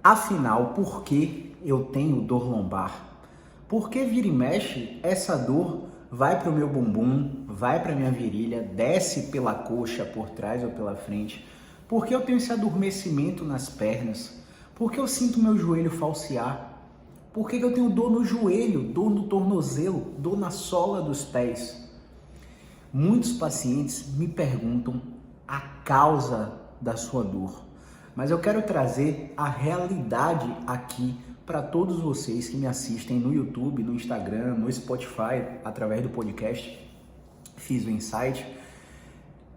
Afinal, por que eu tenho dor lombar? Por que vira e mexe essa dor vai para o meu bumbum, vai para minha virilha, desce pela coxa, por trás ou pela frente? Por que eu tenho esse adormecimento nas pernas? Por que eu sinto meu joelho falsear? Por que eu tenho dor no joelho, dor no tornozelo, dor na sola dos pés? Muitos pacientes me perguntam a causa da sua dor, mas eu quero trazer a realidade aqui para todos vocês que me assistem no YouTube, no Instagram, no Spotify, através do podcast Fiz o Insight,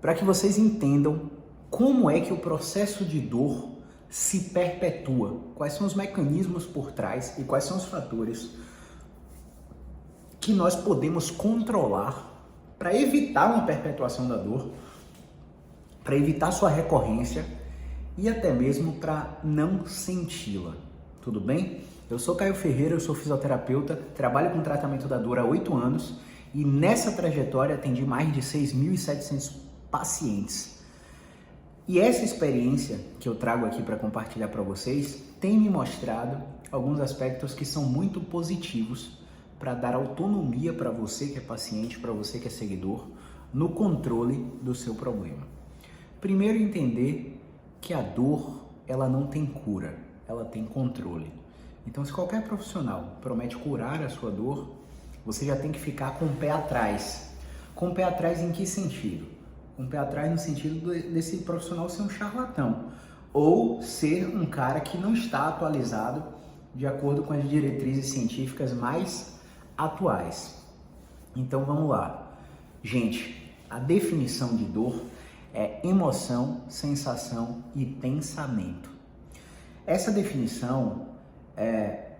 para que vocês entendam como é que o processo de dor se perpetua, quais são os mecanismos por trás e quais são os fatores que nós podemos controlar para evitar uma perpetuação da dor, para evitar sua recorrência e até mesmo para não senti-la. Tudo bem? Eu sou Caio Ferreira, eu sou fisioterapeuta, trabalho com tratamento da dor há 8 anos e nessa trajetória atendi mais de 6.700 pacientes. E essa experiência que eu trago aqui para compartilhar para vocês tem me mostrado alguns aspectos que são muito positivos para dar autonomia para você que é paciente, para você que é seguidor, no controle do seu problema. Primeiro, entender que a dor, ela não tem cura, ela tem controle. Então, se qualquer profissional promete curar a sua dor, você já tem que ficar com o pé atrás. Com o pé atrás em que sentido? Com o pé atrás no sentido desse profissional ser um charlatão ou ser um cara que não está atualizado de acordo com as diretrizes científicas mais atuais. Então vamos lá. Gente, a definição de dor é emoção, sensação e pensamento. Essa definição é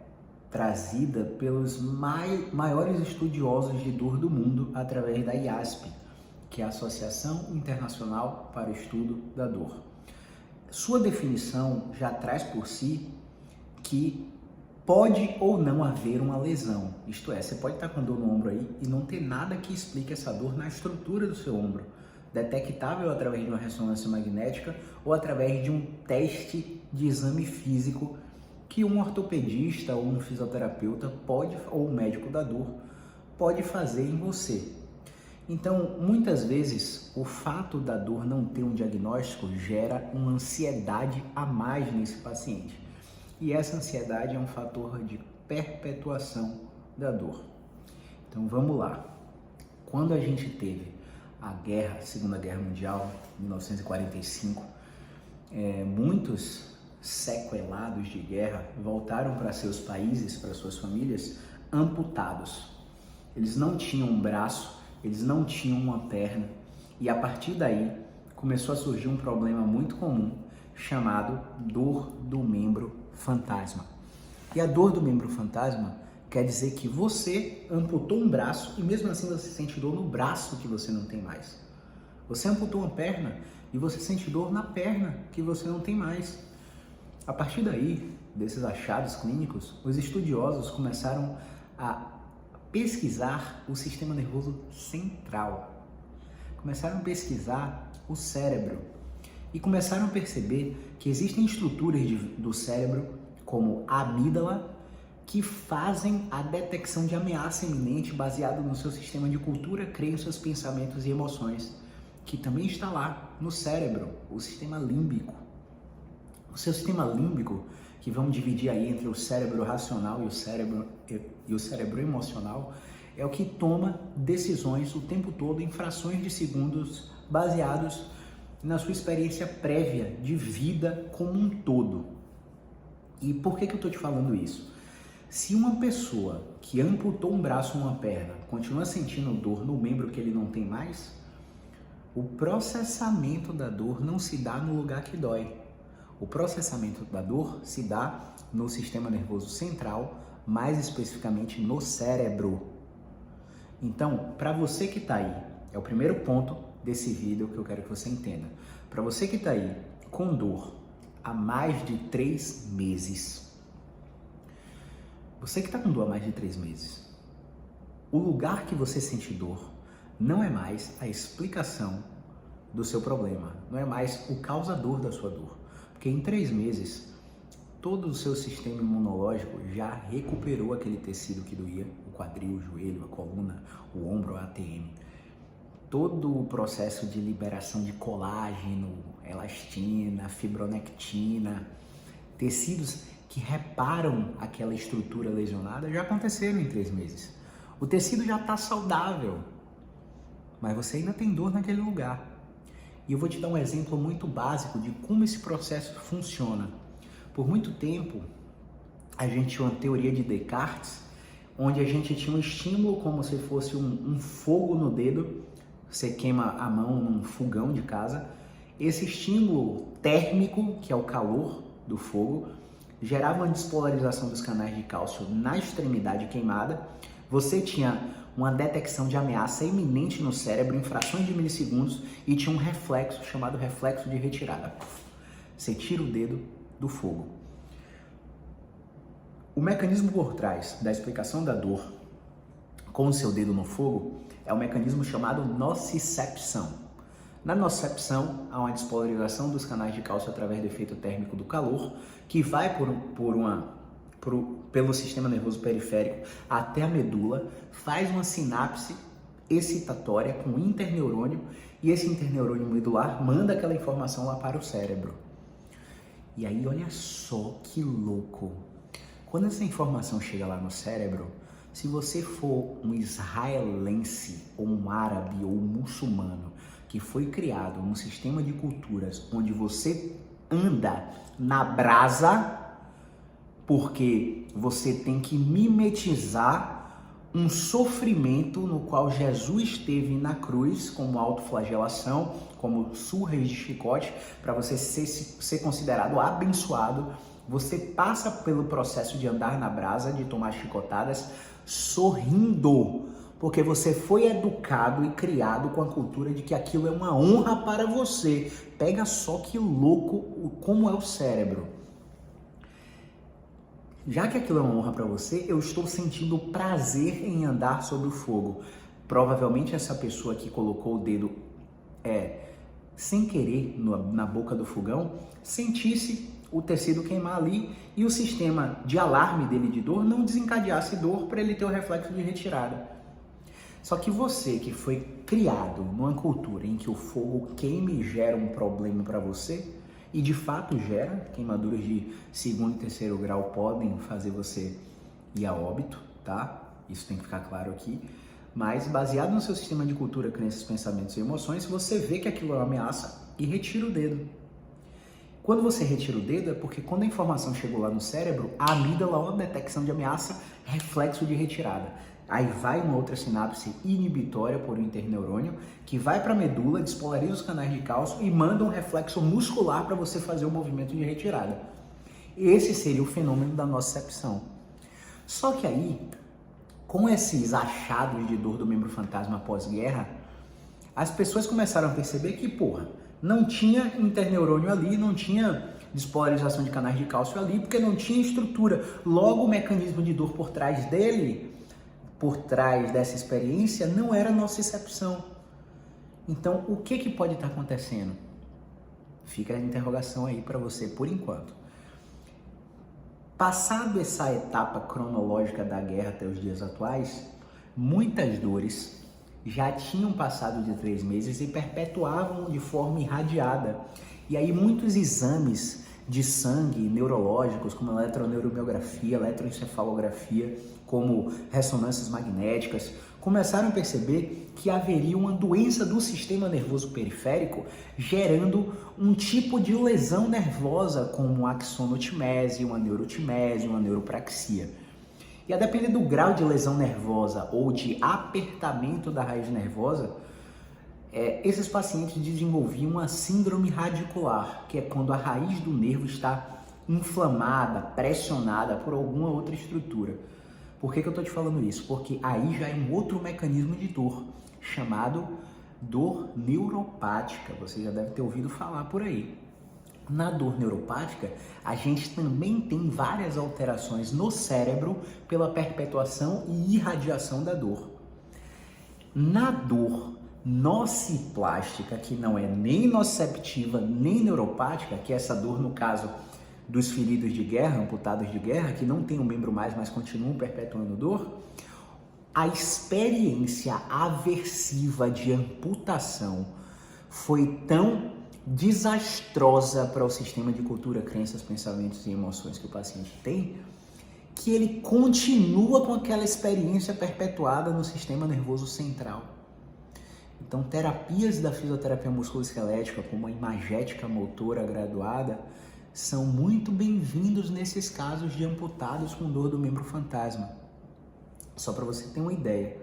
trazida pelos maiores estudiosos de dor do mundo através da IASP, que é a Associação Internacional para o Estudo da Dor. Sua definição já traz por si que pode ou não haver uma lesão, isto é, você pode estar com dor no ombro aí e não ter nada que explique essa dor na estrutura do seu ombro, detectável através de uma ressonância magnética ou através de um teste de exame físico que um ortopedista ou um fisioterapeuta pode, ou um médico da dor, pode fazer em você. Então, muitas vezes, o fato da dor não ter um diagnóstico gera uma ansiedade a mais nesse paciente. E essa ansiedade é um fator de perpetuação da dor. Então vamos lá. Quando a gente teve a Segunda Guerra Mundial, 1945, muitos sequelados de guerra voltaram para seus países, para suas famílias, amputados. Eles não tinham um braço, eles não tinham uma perna. E a partir daí começou a surgir um problema muito comum chamado dor do membro fantasma. E a dor do membro fantasma quer dizer que você amputou um braço e mesmo assim você sente dor no braço que você não tem mais. Você amputou uma perna e você sente dor na perna que você não tem mais. A partir daí, desses achados clínicos, os estudiosos começaram a pesquisar o sistema nervoso central. Começaram a pesquisar o cérebro. E começaram a perceber que existem estruturas do cérebro, como a amígdala, que fazem a detecção de ameaça iminente baseado no seu sistema de cultura, crenças, pensamentos e emoções, que também está lá no cérebro, o sistema límbico. O seu sistema límbico, que vamos dividir aí entre o cérebro racional e o cérebro emocional, é o que toma decisões o tempo todo em frações de segundos baseados na sua experiência prévia de vida como um todo. E por que eu estou te falando isso? Se uma pessoa que amputou um braço ou uma perna continua sentindo dor no membro que ele não tem mais, o processamento da dor não se dá no lugar que dói. O processamento da dor se dá no sistema nervoso central, mais especificamente no cérebro. Então, para você que está aí, é o primeiro ponto desse vídeo que eu quero que você entenda. Para você que está aí com dor há mais de 3 meses, você que está com dor há mais de 3 meses, o lugar que você sente dor não é mais a explicação do seu problema, não é mais o causador da sua dor. Porque em 3 meses, todo o seu sistema imunológico já recuperou aquele tecido que doía, o quadril, o joelho, a coluna, o ombro, a ATM. Todo o processo de liberação de colágeno, elastina, fibronectina, tecidos que reparam aquela estrutura lesionada já aconteceram em 3 meses. O tecido já está saudável, mas você ainda tem dor naquele lugar. E eu vou te dar um exemplo muito básico de como esse processo funciona. Por muito tempo, a gente tinha uma teoria de Descartes, onde a gente tinha um estímulo como se fosse um fogo no dedo. Você queima a mão num fogão de casa. Esse estímulo térmico, que é o calor do fogo, gerava uma despolarização dos canais de cálcio na extremidade queimada. Você tinha uma detecção de ameaça iminente no cérebro em frações de milissegundos e tinha um reflexo chamado reflexo de retirada. Você tira o dedo do fogo. O mecanismo por trás da explicação da dor com o seu dedo no fogo é um mecanismo chamado nocicepção. Na nocicepção, há uma despolarização dos canais de cálcio através do efeito térmico do calor, que vai pelo sistema nervoso periférico até a medula, faz uma sinapse excitatória com o interneurônio, e esse interneurônio medular manda aquela informação lá para o cérebro. E aí, olha só que louco! Quando essa informação chega lá no cérebro, se você for um israelense, ou um árabe, ou um muçulmano, que foi criado num sistema de culturas onde você anda na brasa, porque você tem que mimetizar um sofrimento no qual Jesus teve na cruz, como autoflagelação, como surras de chicote, para você ser considerado abençoado. Você passa pelo processo de andar na brasa, de tomar chicotadas, sorrindo, porque você foi educado e criado com a cultura de que aquilo é uma honra para você. Pega só que louco como é o cérebro. Já que aquilo é uma honra para você, eu estou sentindo prazer em andar sobre o fogo. Provavelmente essa pessoa que colocou o dedo sem querer na boca do fogão, sentisse o tecido queimar ali e o sistema de alarme dele de dor não desencadeasse dor para ele ter o reflexo de retirada. Só que você que foi criado numa cultura em que o fogo queime e gera um problema para você, e de fato gera, queimaduras de 2º e 3º grau podem fazer você ir a óbito, tá? Isso tem que ficar claro aqui. Mas baseado no seu sistema de cultura, crenças, pensamentos e emoções, você vê que aquilo é uma ameaça e retira o dedo. Quando você retira o dedo é porque quando a informação chegou lá no cérebro, a amígdala, ó, detecção de ameaça, reflexo de retirada. Aí vai uma outra sinapse inibitória por um interneurônio que vai para a medula, despolariza os canais de cálcio e manda um reflexo muscular para você fazer o movimento de retirada. Esse seria o fenômeno da nocicepção. Só que aí, com esses achados de dor do membro fantasma pós-guerra, as pessoas começaram a perceber que, não tinha interneurônio ali, não tinha despolarização de canais de cálcio ali, porque não tinha estrutura. Logo, o mecanismo de dor por trás dele, por trás dessa experiência, não era nocicepção. Então, o que pode estar acontecendo? Fica a interrogação aí para você por enquanto. Passado essa etapa cronológica da guerra até os dias atuais, muitas dores já tinham passado de 3 meses e perpetuavam de forma irradiada. E aí muitos exames de sangue neurológicos, como eletroneuromiografia, eletroencefalografia, como ressonâncias magnéticas, começaram a perceber que haveria uma doença do sistema nervoso periférico gerando um tipo de lesão nervosa, como uma axonotimese, uma neurotimese, uma neuropraxia. E a depender do grau de lesão nervosa ou de apertamento da raiz nervosa, esses pacientes desenvolviam uma síndrome radicular, que é quando a raiz do nervo está inflamada, pressionada por alguma outra estrutura. Por que eu estou te falando isso? Porque aí já é um outro mecanismo de dor, chamado dor neuropática. Você já deve ter ouvido falar por aí. Na dor neuropática, a gente também tem várias alterações no cérebro pela perpetuação e irradiação da dor. Na dor nociplástica, que não é nem nociceptiva nem neuropática, que é essa dor, no caso, dos feridos de guerra, amputados de guerra, que não tem um membro mais, mas continuam perpetuando dor, a experiência aversiva de amputação foi tão desastrosa para o sistema de cultura, crenças, pensamentos e emoções que o paciente tem, que ele continua com aquela experiência perpetuada no sistema nervoso central. Então, terapias da fisioterapia musculoesquelética, como a imagética motora graduada, são muito bem-vindos nesses casos de amputados com dor do membro fantasma. Só para você ter uma ideia.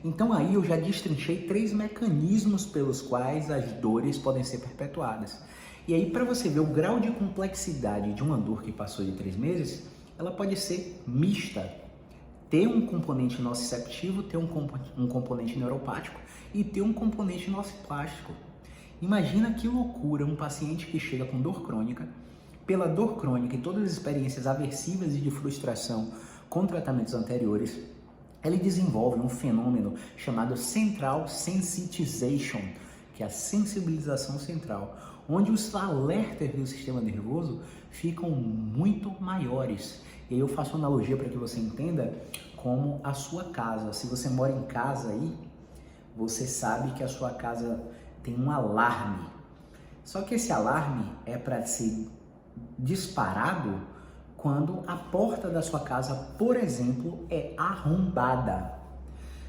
Então aí eu já destrinchei 3 mecanismos pelos quais as dores podem ser perpetuadas. E aí, para você ver o grau de complexidade de uma dor que passou de 3 meses, ela pode ser mista. Ter um componente nociceptivo, ter um componente neuropático e ter um componente nociplástico. Imagina que loucura um paciente que chega com dor crônica, pela dor crônica e todas as experiências aversivas e de frustração com tratamentos anteriores, ele desenvolve um fenômeno chamado Central Sensitization, que é a sensibilização central, onde os alertas do sistema nervoso ficam muito maiores. E aí eu faço uma analogia para que você entenda como a sua casa. Se você mora em casa aí, você sabe que a sua casa tem um alarme. Só que esse alarme é para ser disparado quando a porta da sua casa, por exemplo, é arrombada.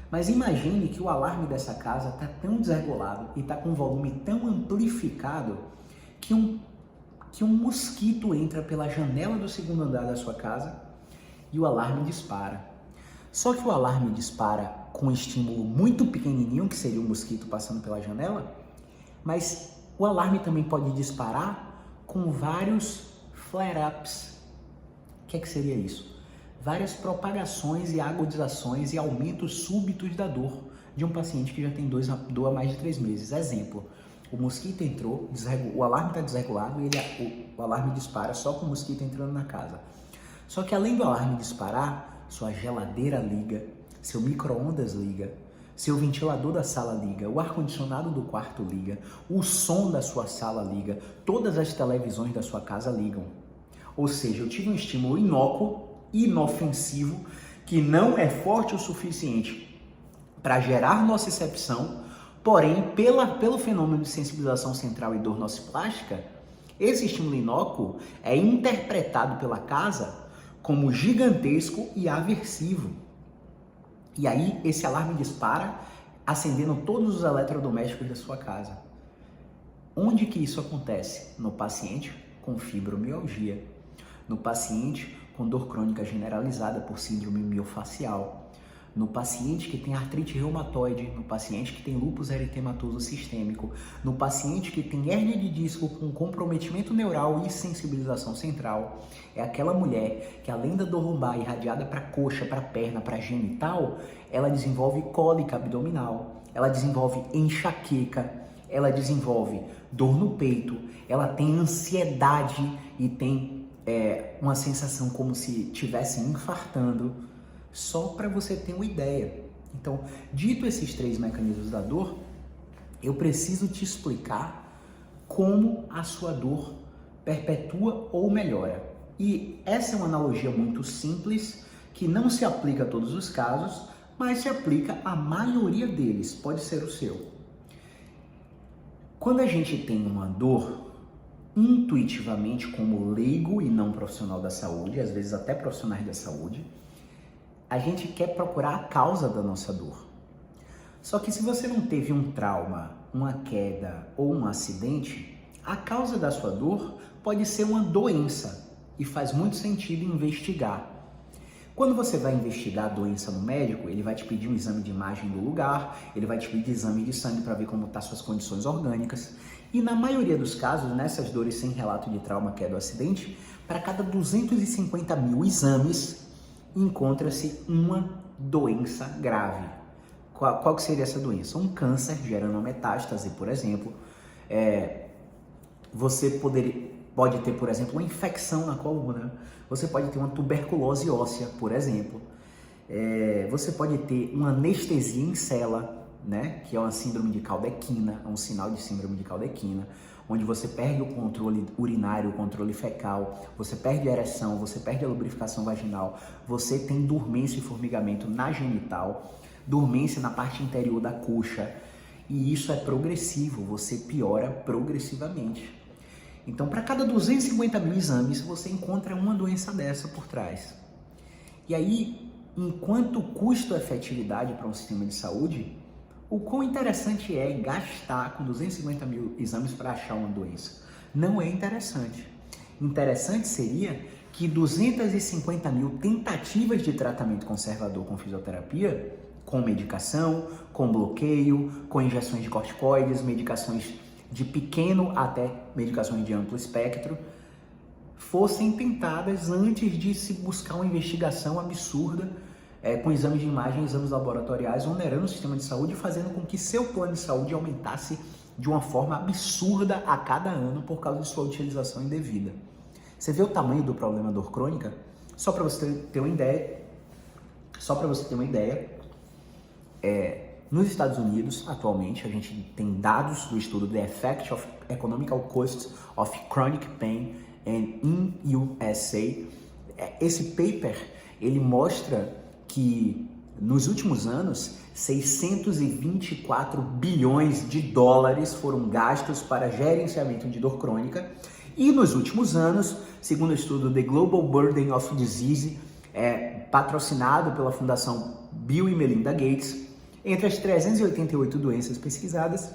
Mas imagine que o alarme dessa casa está tão desregulado e está com um volume tão amplificado que um mosquito entra pela janela do segundo andar da sua casa e o alarme dispara. Só que o alarme dispara com um estímulo muito pequenininho, que seria o mosquito passando pela janela, mas o alarme também pode disparar com vários flare-ups. O que seria isso? Várias propagações e agudizações e aumentos súbitos da dor de um paciente que já tem dor há mais de 3 meses. Exemplo, o mosquito entrou, o alarme está desregulado e o alarme dispara só com o mosquito entrando na casa. Só que além do alarme disparar, sua geladeira liga, seu micro-ondas liga, seu ventilador da sala liga, o ar-condicionado do quarto liga, o som da sua sala liga, todas as televisões da sua casa ligam. Ou seja, eu tive um estímulo inócuo, inofensivo, que não é forte o suficiente para gerar nocicepção, porém, pelo fenômeno de sensibilização central e dor nociplástica, esse estímulo inócuo é interpretado pela casa como gigantesco e aversivo. E aí, esse alarme dispara, acendendo todos os eletrodomésticos da sua casa. Onde que isso acontece? No paciente com fibromialgia, no paciente com dor crônica generalizada por síndrome miofacial, no paciente que tem artrite reumatoide, no paciente que tem lúpus eritematoso sistêmico, no paciente que tem hérnia de disco com comprometimento neural e sensibilização central. É aquela mulher que, além da dor lombar irradiada para coxa, para perna, para genital, ela desenvolve cólica abdominal, ela desenvolve enxaqueca, ela desenvolve dor no peito, ela tem ansiedade e tem uma sensação como se estivesse infartando, só para você ter uma ideia. Então, dito esses 3 mecanismos da dor, eu preciso te explicar como a sua dor perpetua ou melhora. E essa é uma analogia muito simples, que não se aplica a todos os casos, mas se aplica à maioria deles, pode ser o seu. Quando a gente tem uma dor, intuitivamente, como leigo e não profissional da saúde, às vezes até profissionais da saúde, a gente quer procurar a causa da nossa dor. Só que se você não teve um trauma, uma queda ou um acidente, a causa da sua dor pode ser uma doença e faz muito sentido investigar. Quando você vai investigar a doença no médico, ele vai te pedir um exame de imagem do lugar, ele vai te pedir exame de sangue para ver como estão suas condições orgânicas. E na maioria dos casos, nessas dores sem relato de trauma, queda ou acidente, para cada 250 mil exames, encontra-se uma doença grave. Qual que seria essa doença? Um câncer gerando uma metástase, por exemplo. Você pode ter, por exemplo, uma infecção na coluna. Você pode ter uma tuberculose óssea, por exemplo. Você pode ter uma anestesia em cela, né? Que é uma síndrome de Caldequina, é um sinal de síndrome de Caldequina. onde você perde o controle urinário, o controle fecal, você perde a ereção, você perde a lubrificação vaginal, você tem dormência e formigamento na genital, dormência na parte interior da coxa, e isso é progressivo, você piora progressivamente. Então, para cada 250 mil exames, você encontra uma doença dessa por trás. E aí, enquanto custo-efetividade para um sistema de saúde, o quão interessante é gastar com 250 mil exames para achar uma doença? Não é interessante. Interessante seria que 250 mil tentativas de tratamento conservador com fisioterapia, com medicação, com bloqueio, com injeções de corticoides, medicações de pequeno até medicações de amplo espectro, fossem tentadas antes de se buscar uma investigação absurda com exames de imagem, exames laboratoriais, onerando o sistema de saúde e fazendo com que seu plano de saúde aumentasse de uma forma absurda a cada ano por causa de sua utilização indevida. Você vê o tamanho do problema da dor crônica? Só para você ter uma ideia, nos Estados Unidos, atualmente, a gente tem dados do estudo The Effect of Economical Costs of Chronic Pain in USA. Esse paper, ele mostra que nos últimos anos, 624 bilhões de dólares foram gastos para gerenciamento de dor crônica. E nos últimos anos, segundo o estudo The Global Burden of Disease, patrocinado pela Fundação Bill e Melinda Gates, entre as 388 doenças pesquisadas,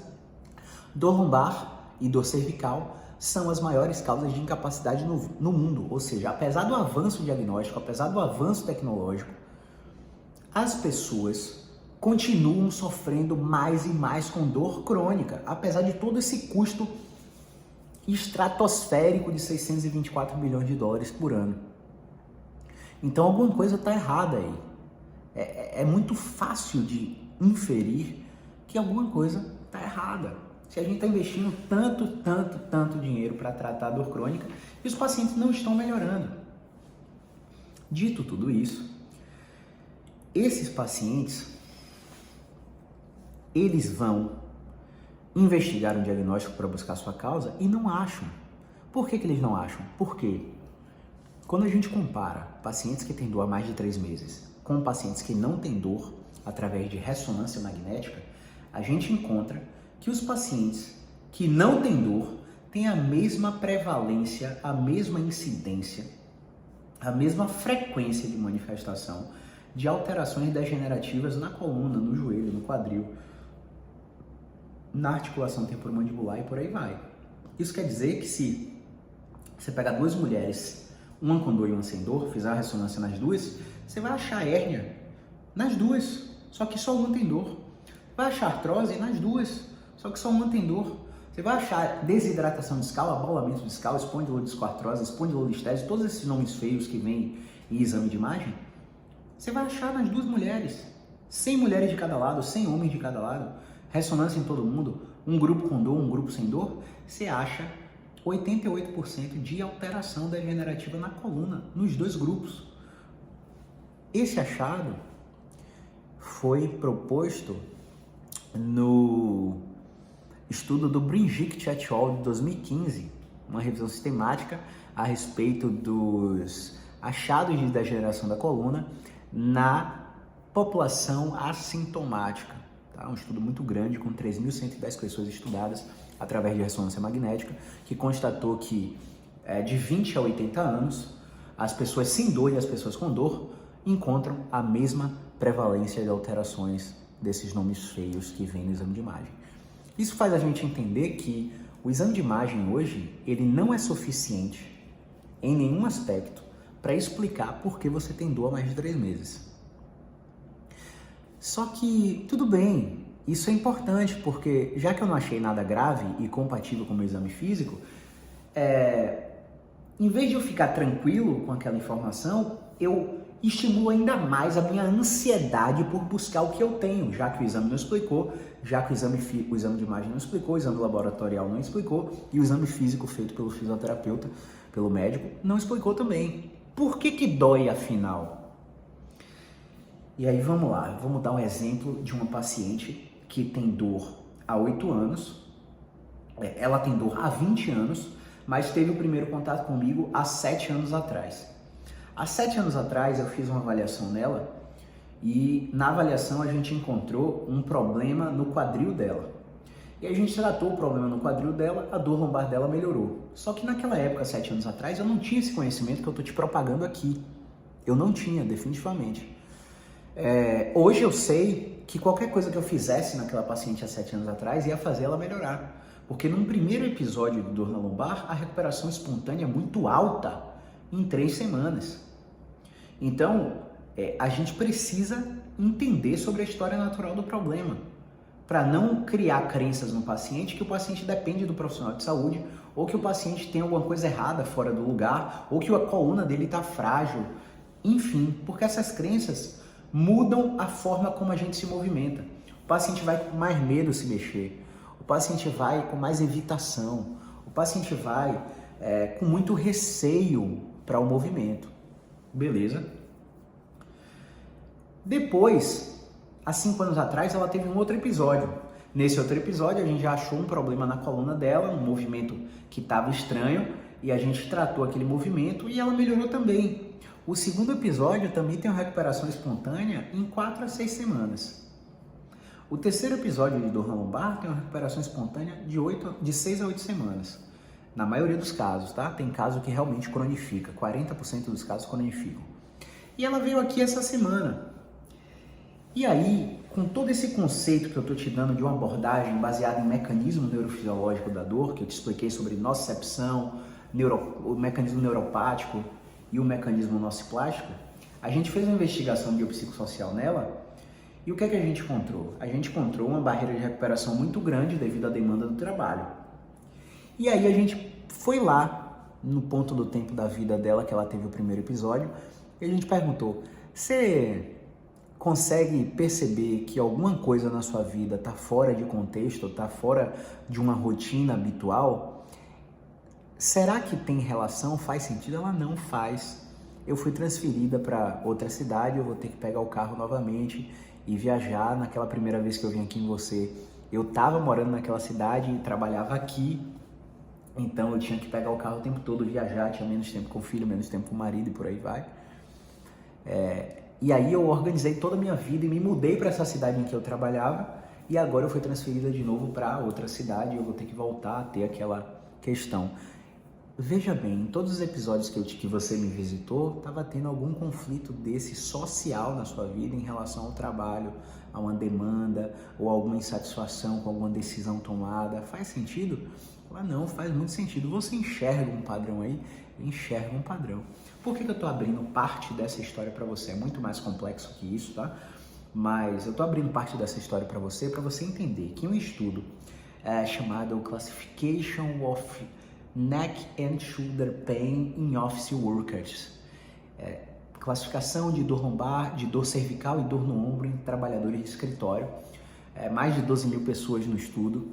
dor lombar e dor cervical são as maiores causas de incapacidade no mundo. Ou seja, apesar do avanço diagnóstico, apesar do avanço tecnológico, as pessoas continuam sofrendo mais e mais com dor crônica, apesar de todo esse custo estratosférico de 624 bilhões de dólares por ano. Então alguma coisa está errada aí. É muito fácil de inferir que alguma coisa está errada. Se a gente está investindo tanto dinheiro para tratar a dor crônica e os pacientes não estão melhorando. Dito tudo isso, esses pacientes, eles vão investigar um diagnóstico para buscar sua causa e não acham. Por que eles não acham? Porque quando a gente compara pacientes que têm dor há mais de 3 meses com pacientes que não têm dor através de ressonância magnética, a gente encontra que os pacientes que não têm dor têm a mesma prevalência, a mesma incidência, a mesma frequência de manifestação de alterações degenerativas na coluna, no joelho, no quadril, na articulação temporomandibular e por aí vai. Isso quer dizer que se você pegar 2 mulheres, uma com dor e uma sem dor, fizer a ressonância nas duas, você vai achar hérnia nas duas, só que só uma tem dor. Vai achar artrose nas duas, só que só uma tem dor. Você vai achar desidratação discal, abolamento discal, espondilodiscoartrose, espondilolistese, todos esses nomes feios que vêm em exame de imagem, você vai achar nas 2 mulheres. 100 mulheres de cada lado, 100 homens de cada lado, ressonância em todo mundo, um grupo com dor, um grupo sem dor, você acha 88% de alteração degenerativa na coluna, nos 2 grupos. Esse achado foi proposto no estudo do Brigitte et al. De 2015, uma revisão sistemática a respeito dos achados de degeneração da coluna na população assintomática. Tá? Um estudo muito grande, com 3.110 pessoas estudadas através de ressonância magnética, que constatou que de 20 a 80 anos, as pessoas sem dor e as pessoas com dor encontram a mesma prevalência de alterações desses nomes feios que vem no exame de imagem. Isso faz a gente entender que o exame de imagem hoje, ele não é suficiente em nenhum aspecto para explicar por que você tem dor há mais de 3 meses. Só que, tudo bem, isso é importante, porque já que eu não achei nada grave e compatível com o meu exame físico, em vez de eu ficar tranquilo com aquela informação, eu estimulo ainda mais a minha ansiedade por buscar o que eu tenho, já que o exame não explicou, já que o exame de imagem não explicou, o exame laboratorial não explicou e o exame físico feito pelo fisioterapeuta, pelo médico, não explicou também. Por que dói afinal? E aí vamos lá, vamos dar um exemplo de uma paciente que tem dor há 8 anos Ela tem dor há 20 anos, mas teve o primeiro contato comigo há 7 anos atrás. Há 7 anos atrás eu fiz uma avaliação nela e na avaliação a gente encontrou um problema no quadril dela. E a gente tratou o problema no quadril dela, a dor lombar dela melhorou. Só que naquela época, 7 anos atrás, eu não tinha esse conhecimento que eu estou te propagando aqui. Eu não tinha, definitivamente. Hoje eu sei que qualquer coisa que eu fizesse naquela paciente há 7 anos atrás ia fazer ela melhorar. Porque num primeiro episódio de dor na lombar, a recuperação espontânea é muito alta em 3 semanas. Então, a gente precisa entender sobre a história natural do problema, para não criar crenças no paciente que o paciente depende do profissional de saúde, ou que o paciente tem alguma coisa errada fora do lugar, ou que a coluna dele está frágil, enfim, porque essas crenças mudam a forma como a gente se movimenta. O paciente vai com mais medo se mexer, o paciente vai com mais evitação, o paciente vai com muito receio para o movimento. Beleza? Depois, há 5 anos atrás, ela teve um outro episódio. Nesse outro episódio, a gente já achou um problema na coluna dela, um movimento que estava estranho, e a gente tratou aquele movimento e ela melhorou também. O segundo episódio também tem uma recuperação espontânea em 4 a 6 semanas. O terceiro episódio de dor na lombar tem uma recuperação espontânea de 6 a 8 semanas. Na maioria dos casos, tá? Tem caso que realmente cronifica, 40% dos casos cronificam. E ela veio aqui essa semana. E aí, com todo esse conceito que eu estou te dando de uma abordagem baseada em mecanismo neurofisiológico da dor, que eu te expliquei sobre nocicepção, o mecanismo neuropático e o mecanismo nociplástico, a gente fez uma investigação biopsicossocial nela e o que é que a gente encontrou? A gente encontrou uma barreira de recuperação muito grande devido à demanda do trabalho. E aí a gente foi lá, no ponto do tempo da vida dela, que ela teve o primeiro episódio, e a gente perguntou, você consegue perceber que alguma coisa na sua vida está fora de contexto, está fora de uma rotina habitual? Será que tem relação? Faz sentido? Ela não faz. Eu fui transferida para outra cidade, eu vou ter que pegar o carro novamente e viajar. Naquela primeira vez que eu vim aqui em você, eu estava morando naquela cidade e trabalhava aqui, então eu tinha que pegar o carro o tempo todo, viajar, tinha menos tempo com o filho, menos tempo com o marido e por aí vai. E aí eu organizei toda a minha vida e me mudei para essa cidade em que eu trabalhava e agora eu fui transferida de novo para outra cidade e eu vou ter que voltar a ter aquela questão. Veja bem, em todos os episódios que você me visitou, estava tendo algum conflito desse social na sua vida em relação ao trabalho, a uma demanda ou alguma insatisfação com alguma decisão tomada. Faz sentido? Não, faz muito sentido. Você enxerga um padrão aí? Eu enxergo um padrão. Por que eu estou abrindo parte dessa história para você? É muito mais complexo que isso, tá? Mas eu estou abrindo parte dessa história para você entender que um estudo chamado Classification of Neck and Shoulder Pain in Office Workers, classificação de dor lombar, de dor cervical e dor no ombro em trabalhadores de escritório, mais de 12 mil pessoas no estudo,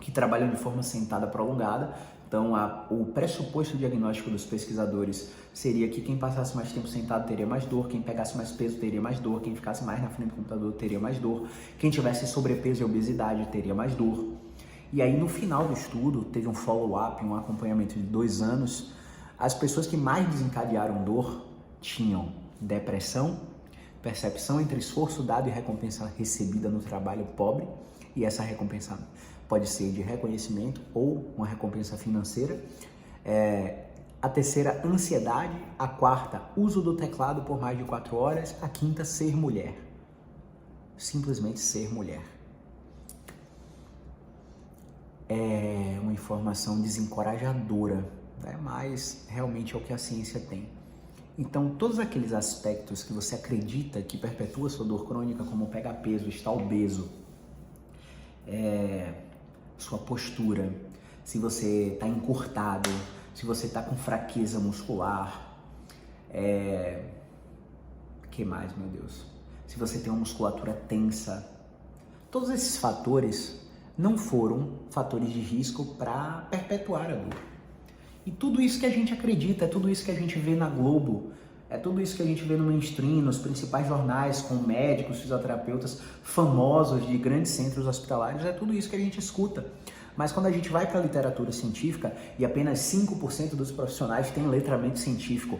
que trabalham de forma sentada prolongada. Então, o pressuposto diagnóstico dos pesquisadores seria que quem passasse mais tempo sentado teria mais dor, quem pegasse mais peso teria mais dor, quem ficasse mais na frente do computador teria mais dor, quem tivesse sobrepeso e obesidade teria mais dor. E aí, no final do estudo, teve um follow-up, um acompanhamento de 2 anos. As pessoas que mais desencadearam dor tinham depressão, percepção entre esforço dado e recompensa recebida no trabalho pobre, e essa recompensa pode ser de reconhecimento ou uma recompensa financeira. A terceira, ansiedade. A quarta, uso do teclado por mais de 4 horas. A quinta, ser mulher. Simplesmente ser mulher. É uma informação desencorajadora, né? Mas realmente é o que a ciência tem. Então, todos aqueles aspectos que você acredita que perpetua sua dor crônica, como pegar peso, estar obeso, sua postura, se você está encurtado, se você está com fraqueza muscular, que mais, meu Deus? Se você tem uma musculatura tensa, todos esses fatores não foram fatores de risco para perpetuar a dor. E tudo isso que a gente acredita, tudo isso que a gente vê na Globo, É tudo isso que a gente vê no mainstream, nos principais jornais, com médicos, fisioterapeutas famosos de grandes centros hospitalares, é tudo isso que a gente escuta. Mas quando a gente vai para a literatura científica e apenas 5% dos profissionais têm letramento científico,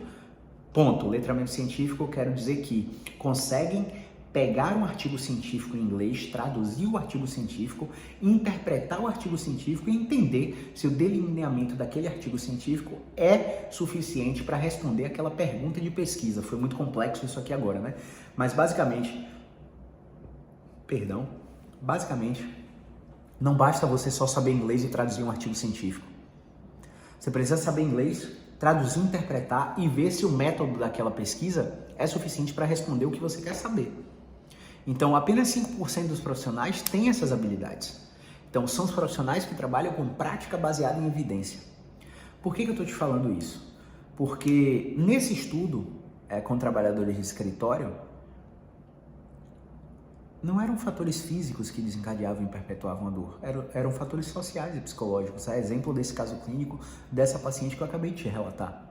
ponto. Letramento científico, eu quero dizer que conseguem pegar um artigo científico em inglês, traduzir o artigo científico, interpretar o artigo científico e entender se o delineamento daquele artigo científico é suficiente para responder aquela pergunta de pesquisa. Foi muito complexo isso aqui agora, né? Mas basicamente, não basta você só saber inglês e traduzir um artigo científico. Você precisa saber inglês, traduzir, interpretar e ver se o método daquela pesquisa é suficiente para responder o que você quer saber. Então, apenas 5% dos profissionais têm essas habilidades. Então, são os profissionais que trabalham com prática baseada em evidência. Por que eu estou te falando isso? Porque nesse estudo com trabalhadores de escritório, não eram fatores físicos que desencadeavam e perpetuavam a dor, eram fatores sociais e psicológicos. A exemplo desse caso clínico dessa paciente que eu acabei de te relatar.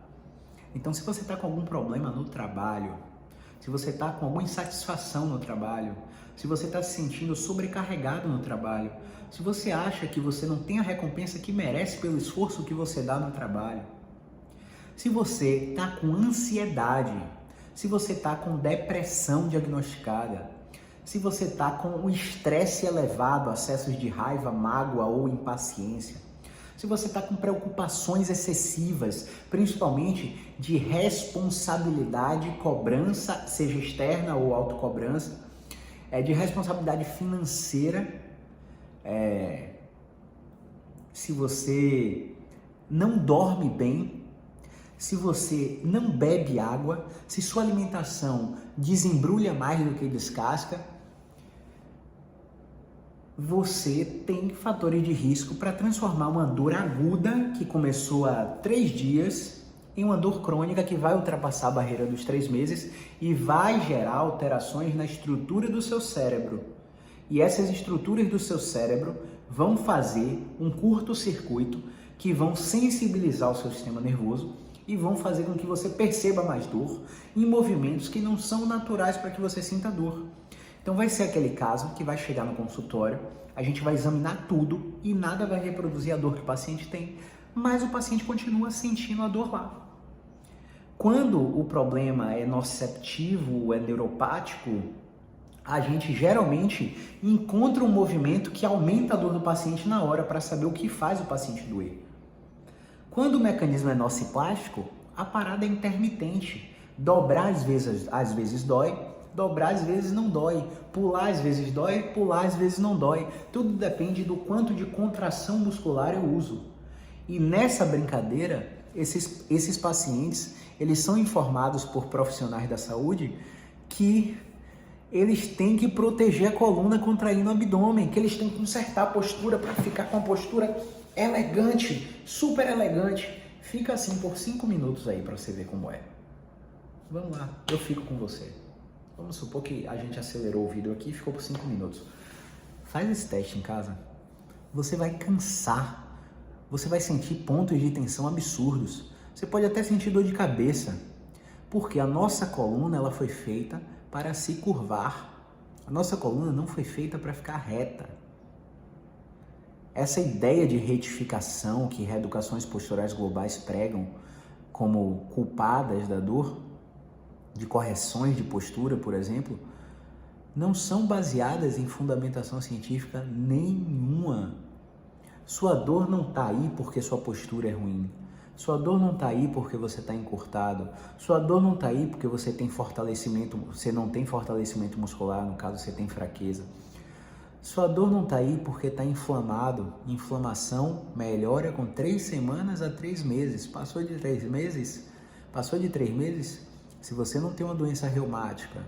Então, se você está com algum problema no trabalho, se você está com alguma insatisfação no trabalho, se você está se sentindo sobrecarregado no trabalho, se você acha que você não tem a recompensa que merece pelo esforço que você dá no trabalho, se você está com ansiedade, se você está com depressão diagnosticada, se você está com um estresse elevado, acessos de raiva, mágoa ou impaciência, se você está com preocupações excessivas, principalmente de responsabilidade, cobrança, seja externa ou autocobrança, de responsabilidade financeira, se você não dorme bem, se você não bebe água, se sua alimentação desembrulha mais do que descasca, você tem fatores de risco para transformar uma dor aguda que começou há 3 dias em uma dor crônica que vai ultrapassar a barreira dos 3 meses e vai gerar alterações na estrutura do seu cérebro. E essas estruturas do seu cérebro vão fazer um curto-circuito que vão sensibilizar o seu sistema nervoso e vão fazer com que você perceba mais dor em movimentos que não são naturais para que você sinta dor. Então vai ser aquele caso que vai chegar no consultório, a gente vai examinar tudo e nada vai reproduzir a dor que o paciente tem, mas o paciente continua sentindo a dor lá. Quando o problema é nociceptivo, é neuropático, a gente geralmente encontra um movimento que aumenta a dor do paciente na hora para saber o que faz o paciente doer. Quando o mecanismo é nociplástico, a parada é intermitente. Dobrar às vezes dói, dobrar às vezes não dói, pular às vezes dói, pular às vezes não dói. Tudo depende do quanto de contração muscular eu uso. E nessa brincadeira, esses pacientes, eles são informados por profissionais da saúde que eles têm que proteger a coluna contraindo o abdômen, que eles têm que consertar a postura para ficar com a postura elegante, super elegante. Fica assim por 5 minutos aí para você ver como é. Vamos lá, eu fico com você. Vamos supor que a gente acelerou o vídeo aqui e ficou por 5 minutos. Faz esse teste em casa. Você vai cansar. Você vai sentir pontos de tensão absurdos. Você pode até sentir dor de cabeça. Porque a nossa coluna ela foi feita para se curvar. A nossa coluna não foi feita para ficar reta. Essa ideia de retificação que reeducações posturais globais pregam como culpadas da dor, de correções de postura, por exemplo, não são baseadas em fundamentação científica nenhuma. Sua dor não está aí porque sua postura é ruim. Sua dor não está aí porque você está encurtado. Sua dor não está aí porque você não tem fortalecimento muscular, no caso você tem fraqueza. Sua dor não está aí porque está inflamado. Inflamação melhora com 3 semanas a 3 meses. Passou de 3 meses? Se você não tem uma doença reumática,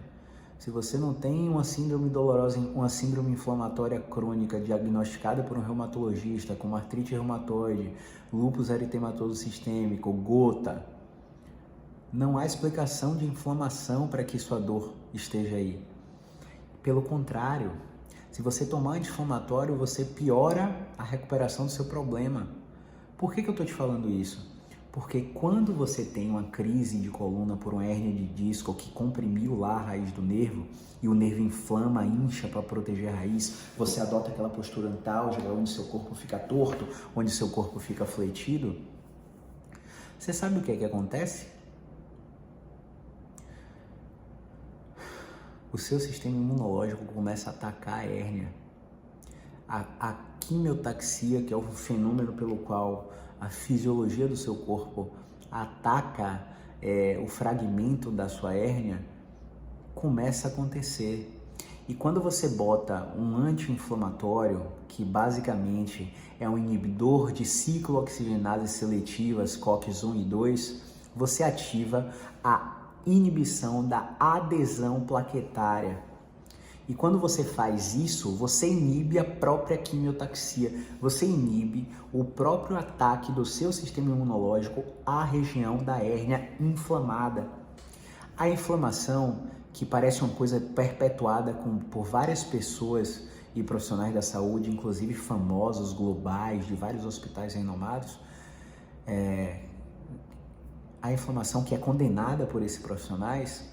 se você não tem uma síndrome dolorosa, uma síndrome inflamatória crônica diagnosticada por um reumatologista, como artrite reumatoide, lúpus eritematoso sistêmico, gota, não há explicação de inflamação para que sua dor esteja aí. Pelo contrário, se você tomar anti-inflamatório, você piora a recuperação do seu problema. Por que eu estou te falando isso? Porque quando você tem uma crise de coluna por uma hérnia de disco que comprimiu lá a raiz do nervo e o nervo inflama, incha para proteger a raiz, você adota aquela postura antálgica onde seu corpo fica torto, onde seu corpo fica fletido. Você sabe o que é que acontece? O seu sistema imunológico começa a atacar a hérnia. A quimiotaxia, que é o fenômeno pelo qual a fisiologia do seu corpo ataca o fragmento da sua hérnia, começa a acontecer. E quando você bota um anti-inflamatório, que basicamente é um inibidor de ciclooxigenases seletivas, COX-1 e 2, você ativa a inibição da adesão plaquetária. E quando você faz isso, você inibe a própria quimiotaxia, você inibe o próprio ataque do seu sistema imunológico à região da hérnia inflamada. A inflamação, que parece uma coisa perpetuada por várias pessoas e profissionais da saúde, inclusive famosos, globais, de vários hospitais renomados, a inflamação que é condenada por esses profissionais,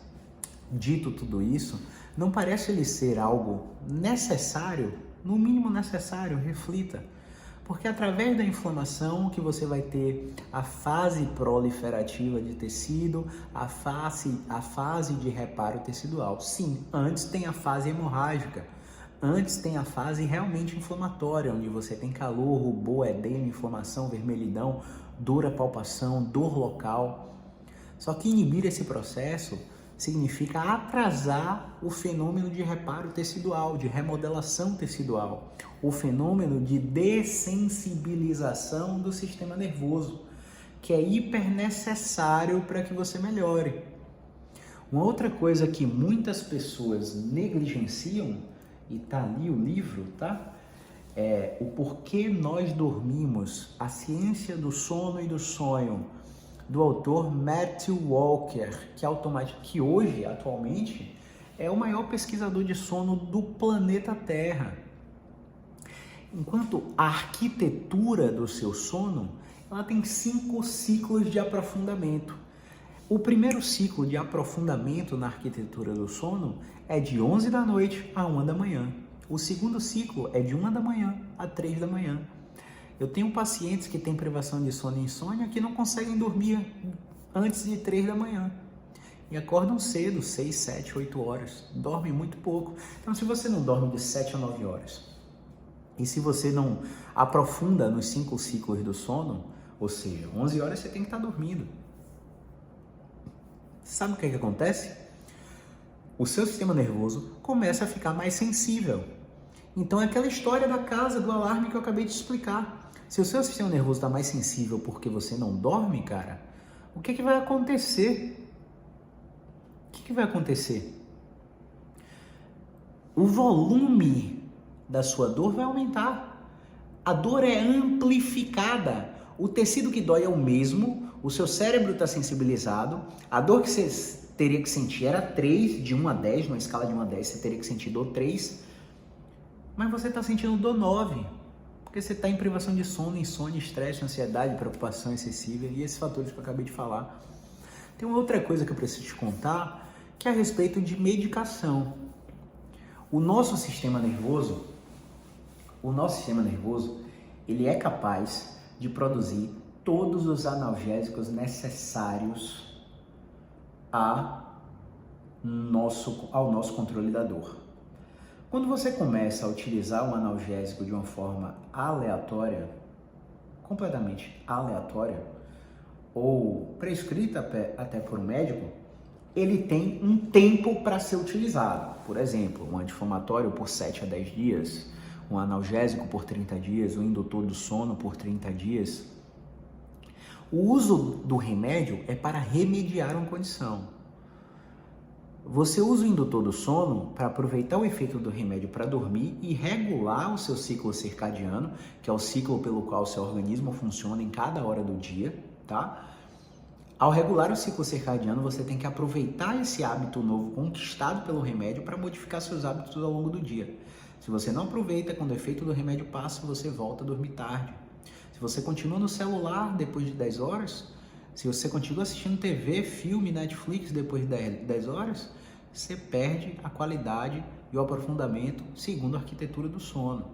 dito tudo isso, não parece lhe ser algo necessário, no mínimo necessário, reflita. Porque através da inflamação que você vai ter a fase proliferativa de tecido, a fase de reparo tecidual. Sim, antes tem a fase hemorrágica, antes tem a fase realmente inflamatória, onde você tem calor, rubor, edema, inflamação, vermelhidão, dor à palpação, dor local. Só que inibir esse processo significa atrasar o fenômeno de reparo tecidual, de remodelação tecidual, o fenômeno de dessensibilização do sistema nervoso, que é hiper necessário para que você melhore. Uma outra coisa que muitas pessoas negligenciam, e tá ali o livro, tá? É o porquê nós dormimos, a ciência do sono e do sonho, do autor Matthew Walker, que hoje, atualmente, é o maior pesquisador de sono do planeta Terra. Enquanto a arquitetura do seu sono, ela tem 5 ciclos de aprofundamento. O primeiro ciclo de aprofundamento na arquitetura do sono é de 11 da noite a 1 da manhã. O segundo ciclo é de 1 da manhã a 3 da manhã. Eu tenho pacientes que têm privação de sono e insônia que não conseguem dormir antes de 3 da manhã. E acordam cedo, 6, 7, 8 horas. Dormem muito pouco. Então, se você não dorme de 7 a 9 horas, e se você não aprofunda nos 5 ciclos do sono, ou seja, 11 horas você tem que estar dormindo. Sabe o que acontece? O seu sistema nervoso começa a ficar mais sensível. Então, é aquela história da casa, do alarme que eu acabei de explicar. Se o seu sistema nervoso está mais sensível porque você não dorme, cara, o que vai acontecer? O que vai acontecer? O volume da sua dor vai aumentar. A dor é amplificada. O tecido que dói é o mesmo, o seu cérebro está sensibilizado. A dor que você teria que sentir era 3, de 1 a 10, numa escala de 1 a 10 você teria que sentir dor 3, mas você está sentindo dor 9. Porque você está em privação de sono, insônia, estresse, ansiedade, preocupação excessiva e esses fatores que eu acabei de falar. Tem uma outra coisa que eu preciso te contar, que é a respeito de medicação. O nosso sistema nervoso, ele é capaz de produzir todos os analgésicos necessários ao nosso controle da dor. Quando você começa a utilizar um analgésico de uma forma aleatória, completamente aleatória, ou prescrita até por um médico, ele tem um tempo para ser utilizado. Por exemplo, um anti-inflamatório por 7 a 10 dias, um analgésico por 30 dias, um indutor do sono por 30 dias. O uso do remédio é para remediar uma condição. Você usa o indutor do sono para aproveitar o efeito do remédio para dormir e regular o seu ciclo circadiano, que é o ciclo pelo qual o seu organismo funciona em cada hora do dia, tá? Ao regular o ciclo circadiano, você tem que aproveitar esse hábito novo conquistado pelo remédio para modificar seus hábitos ao longo do dia. Se você não aproveita, quando o efeito do remédio passa, você volta a dormir tarde. Se você continua no celular depois de 10 horas, Se você continua assistindo TV, filme, Netflix depois de 10 horas, você perde a qualidade e o aprofundamento segundo a arquitetura do sono.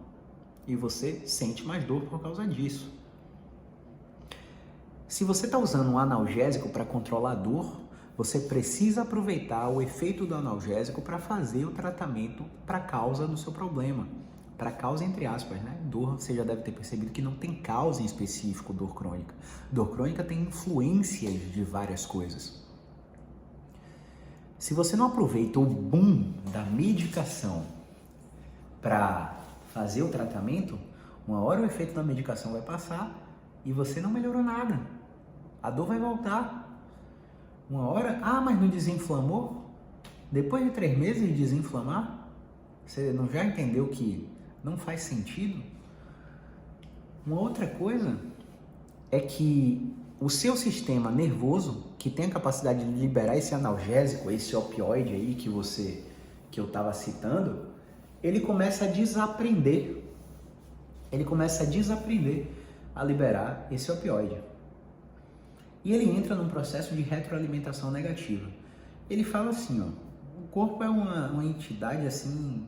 E você sente mais dor por causa disso. Se você está usando um analgésico para controlar a dor, você precisa aproveitar o efeito do analgésico para fazer o tratamento para a causa do seu problema. Para a causa, entre aspas, né? Dor, você já deve ter percebido que não tem causa em específico dor crônica. Dor crônica tem influências de várias coisas. Se você não aproveita o boom da medicação para fazer o tratamento, uma hora o efeito da medicação vai passar e você não melhorou nada. A dor vai voltar. Uma hora, mas não desinflamou? Depois de 3 meses de desinflamar, você não já entendeu que não faz sentido? Uma outra coisa é que o seu sistema nervoso, que tem a capacidade de liberar esse analgésico, esse opioide aí que eu estava citando, ele começa a desaprender. Ele começa a desaprender a liberar esse opioide. E ele entra num processo de retroalimentação negativa. Ele fala assim, o corpo é uma entidade assim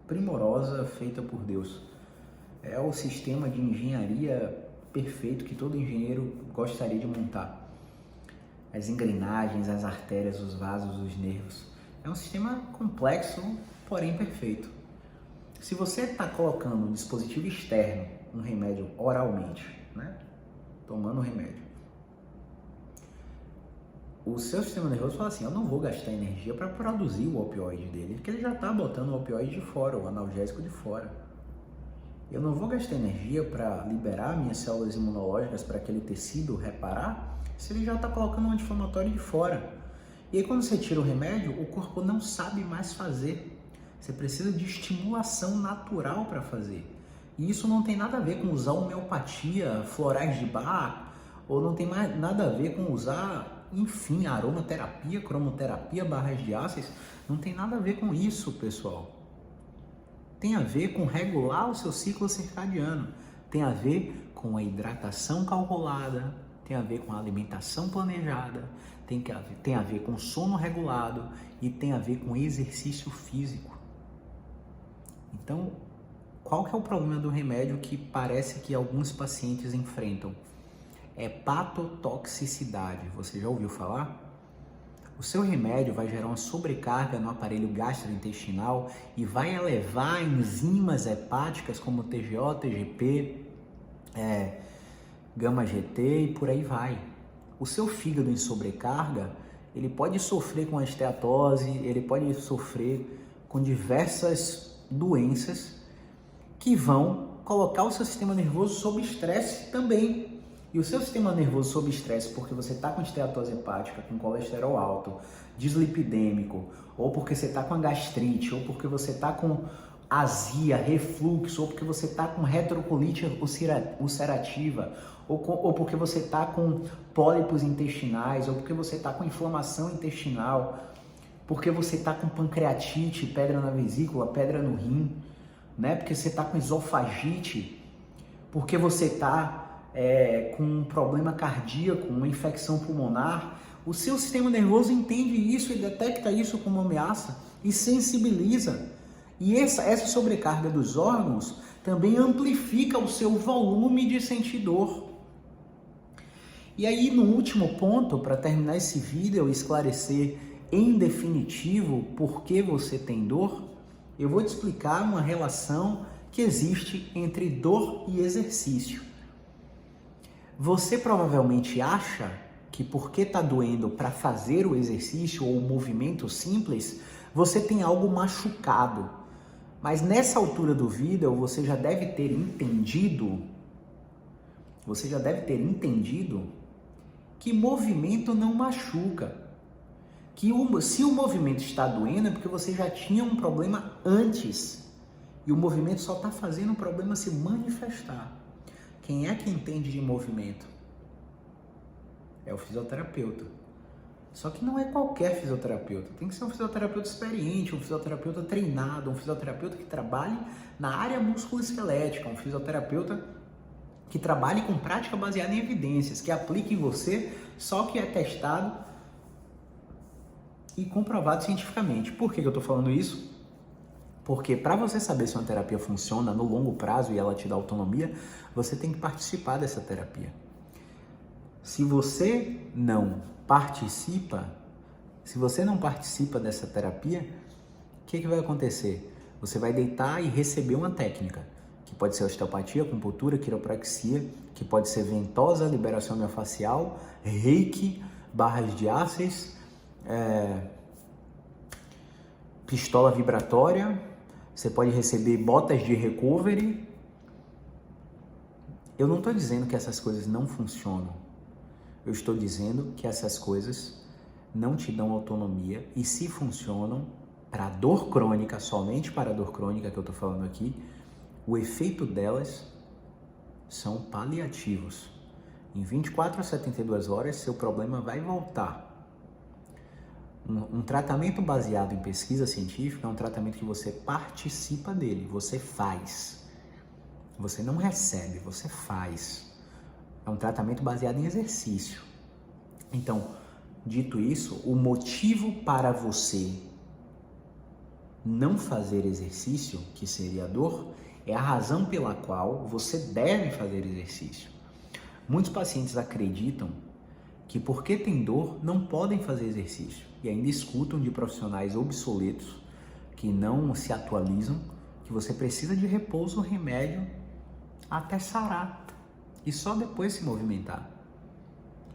primorosa feita por Deus. É o sistema de engenharia perfeito que todo engenheiro gostaria de montar. As engrenagens, as artérias, os vasos, os nervos. É um sistema complexo, porém perfeito. Se você está colocando um dispositivo externo, um remédio oralmente, né? Tomando o remédio, o seu sistema nervoso fala assim, eu não vou gastar energia para produzir o opioide dele, porque ele já está botando o opioide de fora, o analgésico de fora. Eu não vou gastar energia para liberar minhas células imunológicas para aquele tecido reparar, se ele já está colocando um anti-inflamatório de fora. E aí quando você tira o remédio, o corpo não sabe mais fazer. Você precisa de estimulação natural para fazer. E isso não tem nada a ver com usar homeopatia, florais de Bach, ou não tem mais nada a ver com usar, enfim, aromaterapia, cromoterapia, barras de ácidos. Não tem nada a ver com isso, pessoal. Tem a ver com regular o seu ciclo circadiano. Tem a ver com a hidratação calculada, tem a ver com a alimentação planejada, tem a ver com sono regulado e tem a ver com exercício físico. Então, qual que é o problema do remédio que parece que alguns pacientes enfrentam? Hepatotoxicidade. Você já ouviu falar? O seu remédio vai gerar uma sobrecarga no aparelho gastrointestinal e vai elevar enzimas hepáticas como TGO, TGP, gama-GT e por aí vai. O seu fígado em sobrecarga, ele pode sofrer com esteatose, ele pode sofrer com diversas doenças que vão colocar o seu sistema nervoso sob estresse também. E o seu sistema nervoso sob estresse, porque você está com esteatose hepática, com colesterol alto, dislipidêmico, ou porque você está com a gastrite, ou porque você está com azia, refluxo, ou porque você está com retrocolite ulcerativa, ou porque você está com pólipos intestinais, ou porque você está com inflamação intestinal, porque você está com pancreatite, pedra na vesícula, pedra no rim, né? Porque você está com esofagite, porque você está com um problema cardíaco, uma infecção pulmonar, o seu sistema nervoso entende isso e detecta isso como ameaça e sensibiliza. E essa sobrecarga dos órgãos também amplifica o seu volume de sentir dor. E aí, no último ponto, para terminar esse vídeo e esclarecer em definitivo por que você tem dor, eu vou te explicar uma relação que existe entre dor e exercício. Você provavelmente acha que porque está doendo para fazer o exercício ou o movimento simples, você tem algo machucado. Mas nessa altura do vídeo, você já deve ter entendido que movimento não machuca. Que se o movimento está doendo é porque você já tinha um problema antes. E o movimento só está fazendo o problema se manifestar. Quem é que entende de movimento? É o fisioterapeuta. Só que não é qualquer fisioterapeuta. Tem que ser um fisioterapeuta experiente, um fisioterapeuta treinado, um fisioterapeuta que trabalhe na área musculoesquelética, um fisioterapeuta que trabalhe com prática baseada em evidências, que aplique em você só que é testado e comprovado cientificamente. Por que eu estou falando isso? Porque para você saber se uma terapia funciona no longo prazo e ela te dá autonomia, você tem que participar dessa terapia. Se você não participa dessa terapia, o que vai acontecer? Você vai deitar e receber uma técnica, que pode ser osteopatia, acupuntura, quiropraxia, que pode ser ventosa, liberação miofascial, reiki, barras de ácids, pistola vibratória, você pode receber botas de recovery. Eu não estou dizendo que essas coisas não funcionam. Eu estou dizendo que essas coisas não te dão autonomia e se funcionam para dor crônica, somente para a dor crônica que eu estou falando aqui, o efeito delas são paliativos. Em 24 a 72 horas, seu problema vai voltar. Um tratamento baseado em pesquisa científica é um tratamento que você participa dele, você faz. Você não recebe, você faz. É um tratamento baseado em exercício. Então, dito isso, o motivo para você não fazer exercício, que seria a dor, é a razão pela qual você deve fazer exercício. Muitos pacientes acreditam que porque tem dor, não podem fazer exercício e ainda escutam de profissionais obsoletos que não se atualizam, que você precisa de repouso, remédio até sarar e só depois se movimentar.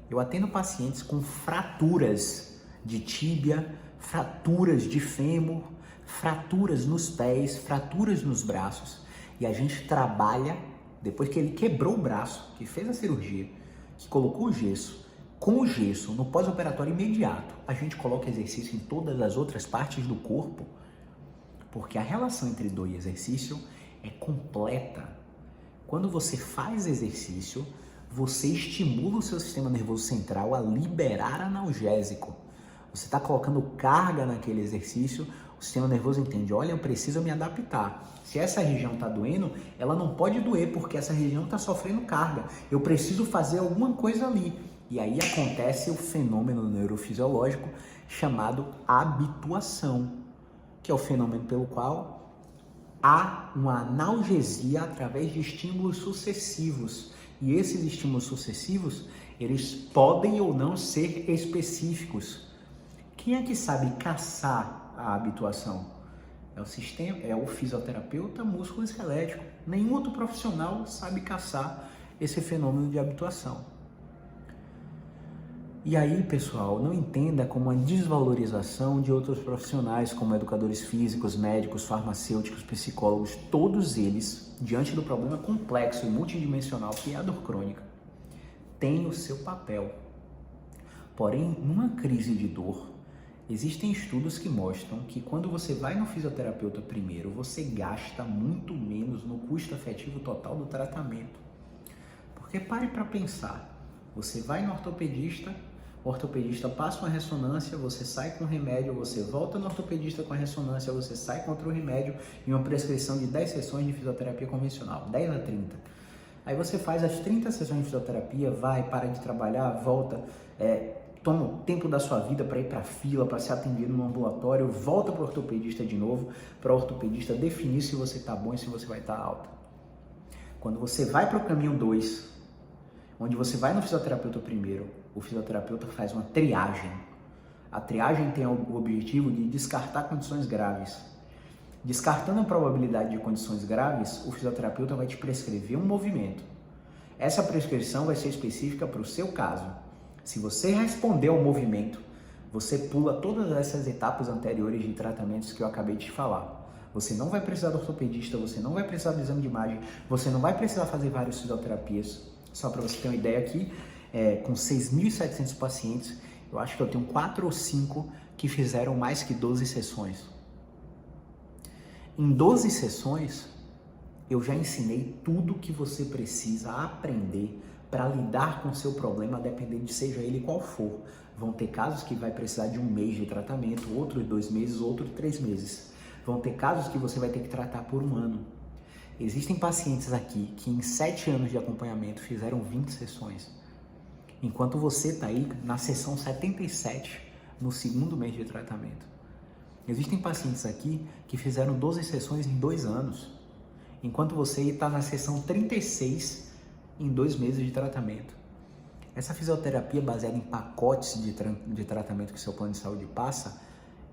Eu atendo pacientes com fraturas de tíbia, fraturas de fêmur, fraturas nos pés, fraturas nos braços, e a gente trabalha, depois que ele quebrou o braço, que fez a cirurgia, que colocou o gesso, com o gesso no pós-operatório imediato, a gente coloca exercício em todas as outras partes do corpo, porque a relação entre dor e exercício é completa. Quando você faz exercício, você estimula o seu sistema nervoso central a liberar analgésico. Você está colocando carga naquele exercício, o sistema nervoso entende, olha, eu preciso me adaptar. Se essa região está doendo, ela não pode doer, porque essa região está sofrendo carga. Eu preciso fazer alguma coisa ali. E aí acontece o fenômeno neurofisiológico chamado habituação, que é o fenômeno pelo qual há uma analgesia através de estímulos sucessivos. E esses estímulos sucessivos, eles podem ou não ser específicos. Quem é que sabe caçar a habituação? É o fisioterapeuta músculo-esquelético. Nenhum outro profissional sabe caçar esse fenômeno de habituação. E aí, pessoal, não entenda como uma desvalorização de outros profissionais, como educadores físicos, médicos, farmacêuticos, psicólogos, todos eles, diante do problema complexo e multidimensional que é a dor crônica, têm o seu papel. Porém, numa crise de dor, existem estudos que mostram que quando você vai no fisioterapeuta primeiro, você gasta muito menos no custo efetivo total do tratamento. Porque pare para pensar, você vai no ortopedista, o ortopedista passa uma ressonância, você sai com remédio, você volta no ortopedista com a ressonância, você sai com outro remédio e uma prescrição de 10 sessões de fisioterapia convencional, 10 a 30. Aí você faz as 30 sessões de fisioterapia, vai, para de trabalhar, volta, toma o tempo da sua vida para ir para a fila, para ser atendido no ambulatório, volta para o ortopedista de novo, para o ortopedista definir se você está bom e se você vai estar alta. Quando você vai para o caminho 2, onde você vai no fisioterapeuta primeiro, o fisioterapeuta faz uma triagem. A triagem tem o objetivo de descartar condições graves. Descartando a probabilidade de condições graves, o fisioterapeuta vai te prescrever um movimento. Essa prescrição vai ser específica para o seu caso. Se você responder ao movimento, você pula todas essas etapas anteriores de tratamentos que eu acabei de te falar. Você não vai precisar do ortopedista, você não vai precisar do exame de imagem, você não vai precisar fazer várias fisioterapias. Só para você ter uma ideia aqui, com 6.700 pacientes, eu acho que eu tenho 4 ou 5 que fizeram mais que 12 sessões. Em 12 sessões, eu já ensinei tudo que você precisa aprender para lidar com o seu problema, dependendo de seja ele qual for. Vão ter casos que vai precisar de 1 mês de tratamento, outros 2 meses, outros 3 meses. Vão ter casos que você vai ter que tratar por 1 ano. Existem pacientes aqui que em 7 anos de acompanhamento fizeram 20 sessões. enquanto você está aí na sessão 77, no segundo mês de tratamento. Existem pacientes aqui que fizeram 12 sessões em 2 anos, enquanto você está na sessão 36 em 2 meses de tratamento. Essa fisioterapia baseada em pacotes de tratamento que seu plano de saúde passa,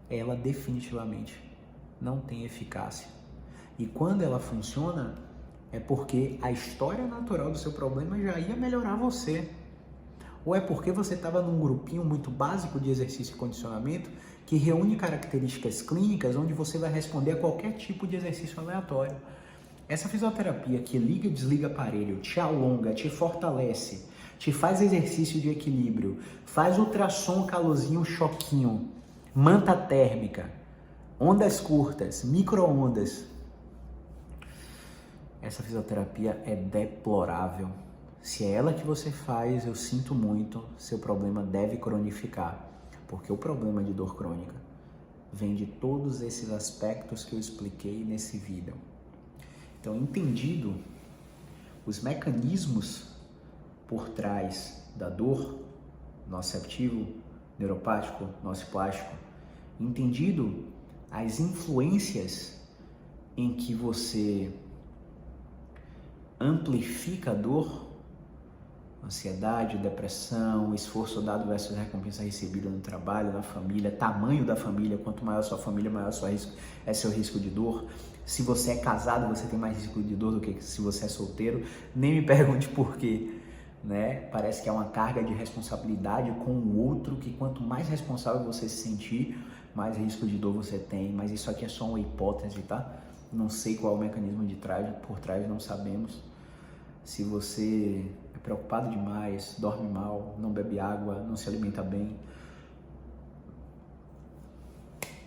ela definitivamente não tem eficácia. E quando ela funciona, é porque a história natural do seu problema já ia melhorar você. Ou é porque você estava num grupinho muito básico de exercício e condicionamento que reúne características clínicas onde você vai responder a qualquer tipo de exercício aleatório. Essa fisioterapia que liga e desliga aparelho, te alonga, te fortalece, te faz exercício de equilíbrio, faz ultrassom, calorzinho, choquinho, manta térmica, ondas curtas, micro-ondas. Essa fisioterapia é deplorável. Se é ela que você faz, eu sinto muito, seu problema deve cronificar, porque o problema de dor crônica vem de todos esses aspectos que eu expliquei nesse vídeo. Então, entendido os mecanismos por trás da dor, nociceptivo, neuropático, nociplástico, entendido as influências em que você amplifica a dor, ansiedade, depressão, esforço dado versus recompensa recebida no trabalho, na família, tamanho da família, quanto maior a sua família, maior é seu risco de dor. Se você é casado, você tem mais risco de dor do que se você é solteiro. Nem me pergunte por quê, né? Parece que é uma carga de responsabilidade com o outro, que quanto mais responsável você se sentir, mais risco de dor você tem. Mas isso aqui é só uma hipótese, tá? Não sei qual é o mecanismo por trás, não sabemos. Se você é preocupado demais, dorme mal, não bebe água, não se alimenta bem,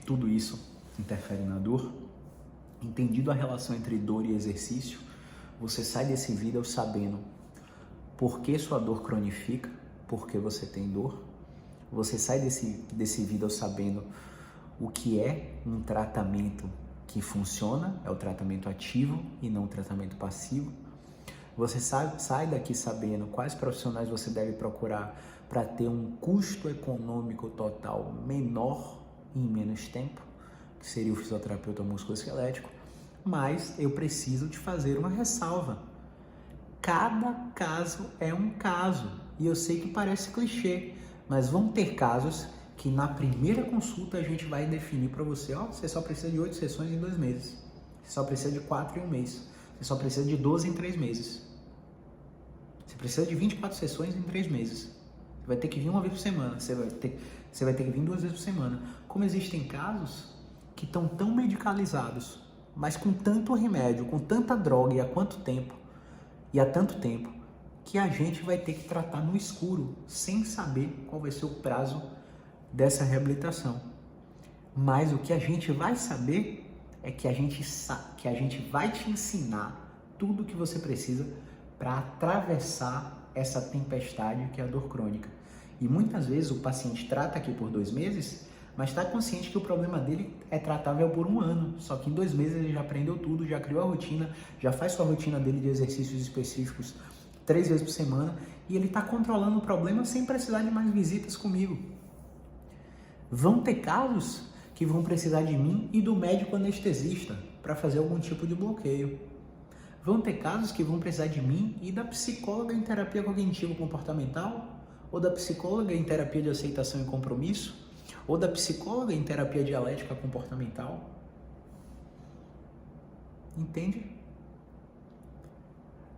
tudo isso interfere na dor. Entendido a relação entre dor e exercício, você sai desse vídeo sabendo por que sua dor cronifica, por que você tem dor. Você sai desse vídeo sabendo o que é um tratamento que funciona, é o tratamento ativo e não o tratamento passivo. Você sai daqui sabendo quais profissionais você deve procurar para ter um custo econômico total menor em menos tempo, que seria o fisioterapeuta musculoesquelético. Mas eu preciso te fazer uma ressalva. Cada caso é um caso, e eu sei que parece clichê, mas vão ter casos que na primeira consulta a gente vai definir para você, ó, você só precisa de 8 sessões em 2 meses, você só precisa de 4 em 1 mês, você só precisa de 12 em 3 meses. Você precisa de 24 sessões em 3 meses. Você vai ter que vir uma vez por semana. Você vai ter que vir 2 vezes por semana. Como existem casos que estão tão medicalizados, mas com tanto remédio, com tanta droga e há tanto tempo, que a gente vai ter que tratar no escuro, sem saber qual vai ser o prazo dessa reabilitação. Mas o que a gente vai saber é que a gente vai te ensinar tudo o que você precisa para atravessar essa tempestade que é a dor crônica. E muitas vezes o paciente trata aqui por 2 meses, mas está consciente que o problema dele é tratável por 1 ano. Só que em 2 meses ele já aprendeu tudo, já criou a rotina, já faz sua rotina dele de exercícios específicos 3 vezes por semana e ele está controlando o problema sem precisar de mais visitas comigo. Vão ter casos que vão precisar de mim e do médico anestesista para fazer algum tipo de bloqueio. Vão ter casos que vão precisar de mim e da psicóloga em terapia cognitivo-comportamental, ou da psicóloga em terapia de aceitação e compromisso, ou da psicóloga em terapia dialética comportamental. Entende?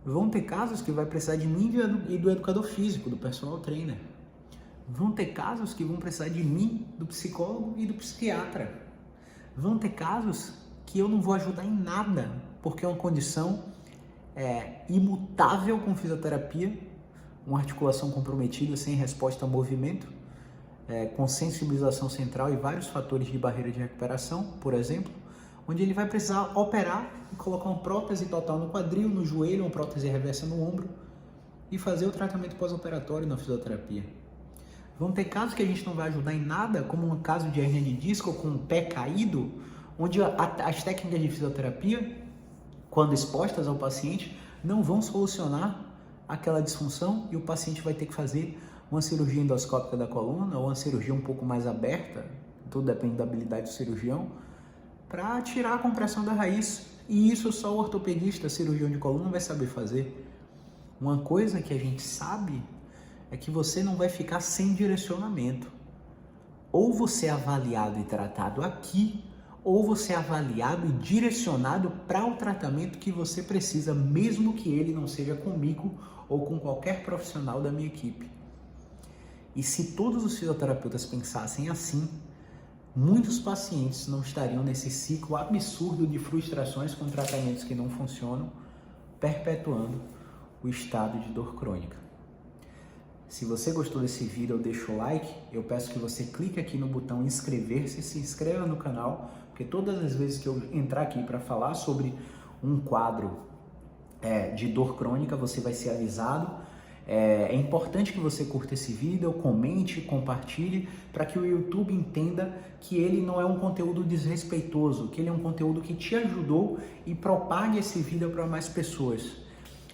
Vão ter casos que vai precisar de mim e do educador físico, do personal trainer. Vão ter casos que vão precisar de mim, do psicólogo e do psiquiatra. Vão ter casos que eu não vou ajudar em nada, porque é uma condição imutável com fisioterapia, uma articulação comprometida sem resposta ao movimento, com sensibilização central e vários fatores de barreira de recuperação, por exemplo, onde ele vai precisar operar e colocar uma prótese total no quadril, no joelho, uma prótese reversa no ombro e fazer o tratamento pós-operatório na fisioterapia. Vão ter casos que a gente não vai ajudar em nada, como um caso de hernia de disco com o pé caído, onde as técnicas de fisioterapia, quando expostas ao paciente, não vão solucionar aquela disfunção e o paciente vai ter que fazer uma cirurgia endoscópica da coluna ou uma cirurgia um pouco mais aberta, tudo depende da habilidade do cirurgião, para tirar a compressão da raiz. E isso só o ortopedista, cirurgião de coluna, vai saber fazer. Uma coisa que a gente sabe é que você não vai ficar sem direcionamento. Ou você é avaliado e tratado aqui, ou você é avaliado e direcionado para o tratamento que você precisa, mesmo que ele não seja comigo ou com qualquer profissional da minha equipe. E se todos os fisioterapeutas pensassem assim, muitos pacientes não estariam nesse ciclo absurdo de frustrações com tratamentos que não funcionam, perpetuando o estado de dor crônica. Se você gostou desse vídeo, deixa o like. Eu peço que você clique aqui no botão inscrever-se, se inscreva no canal, porque todas as vezes que eu entrar aqui para falar sobre um quadro de dor crônica, você vai ser avisado. É importante que você curta esse vídeo, comente, compartilhe, para que o YouTube entenda que ele não é um conteúdo desrespeitoso, que ele é um conteúdo que te ajudou e propague esse vídeo para mais pessoas.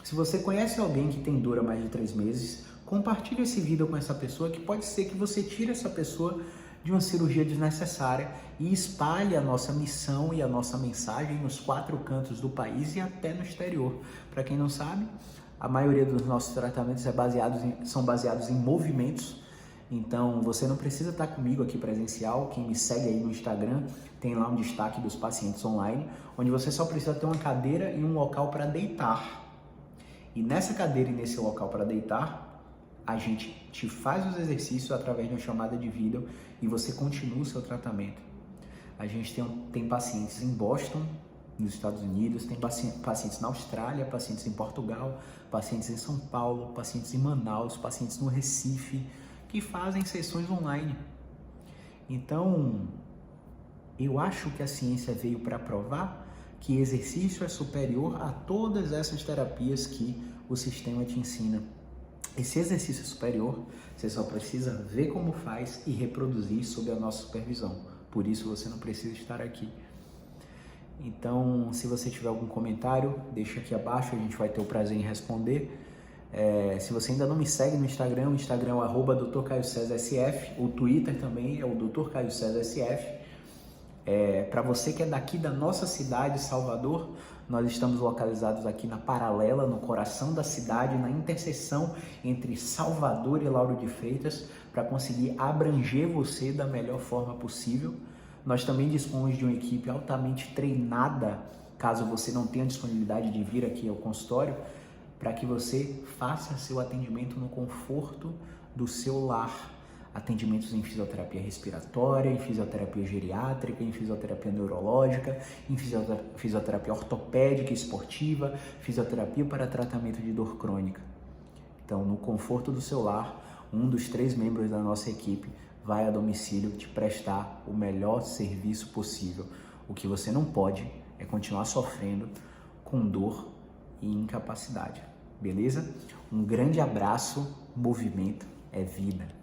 Se você conhece alguém que tem dor há mais de 3 meses, compartilhe esse vídeo com essa pessoa, que pode ser que você tire essa pessoa de uma cirurgia desnecessária e espalhe a nossa missão e a nossa mensagem nos 4 cantos do país e até no exterior. Para quem não sabe, a maioria dos nossos tratamentos são baseados em movimentos, então você não precisa estar comigo aqui presencial. Quem me segue aí no Instagram tem lá um destaque dos pacientes online, onde você só precisa ter uma cadeira e um local para deitar. E nessa cadeira e nesse local para deitar, a gente te faz os exercícios através de uma chamada de vídeo e você continua o seu tratamento. A gente tem pacientes em Boston, nos Estados Unidos, tem pacientes na Austrália, pacientes em Portugal, pacientes em São Paulo, pacientes em Manaus, pacientes no Recife, que fazem sessões online. Então, eu acho que a ciência veio para provar que exercício é superior a todas essas terapias que o sistema te ensina. Esse exercício é superior, você só precisa ver como faz e reproduzir sob a nossa supervisão. Por isso você não precisa estar aqui. Então, se você tiver algum comentário, deixa aqui abaixo, a gente vai ter o prazer em responder. Se você ainda não me segue no Instagram, o Instagram é o @Dr. Caio César SF, o Twitter também é o Dr. Caio César SF. Para você que é daqui da nossa cidade, Salvador, nós estamos localizados aqui na Paralela, no coração da cidade, na interseção entre Salvador e Lauro de Freitas, para conseguir abranger você da melhor forma possível. Nós também dispomos de uma equipe altamente treinada, caso você não tenha disponibilidade de vir aqui ao consultório, para que você faça seu atendimento no conforto do seu lar. Atendimentos em fisioterapia respiratória, em fisioterapia geriátrica, em fisioterapia neurológica, em fisioterapia ortopédica e esportiva, fisioterapia para tratamento de dor crônica. Então, no conforto do seu lar, um dos 3 membros da nossa equipe vai a domicílio te prestar o melhor serviço possível. O que você não pode é continuar sofrendo com dor e incapacidade, beleza? Um grande abraço, movimento é vida.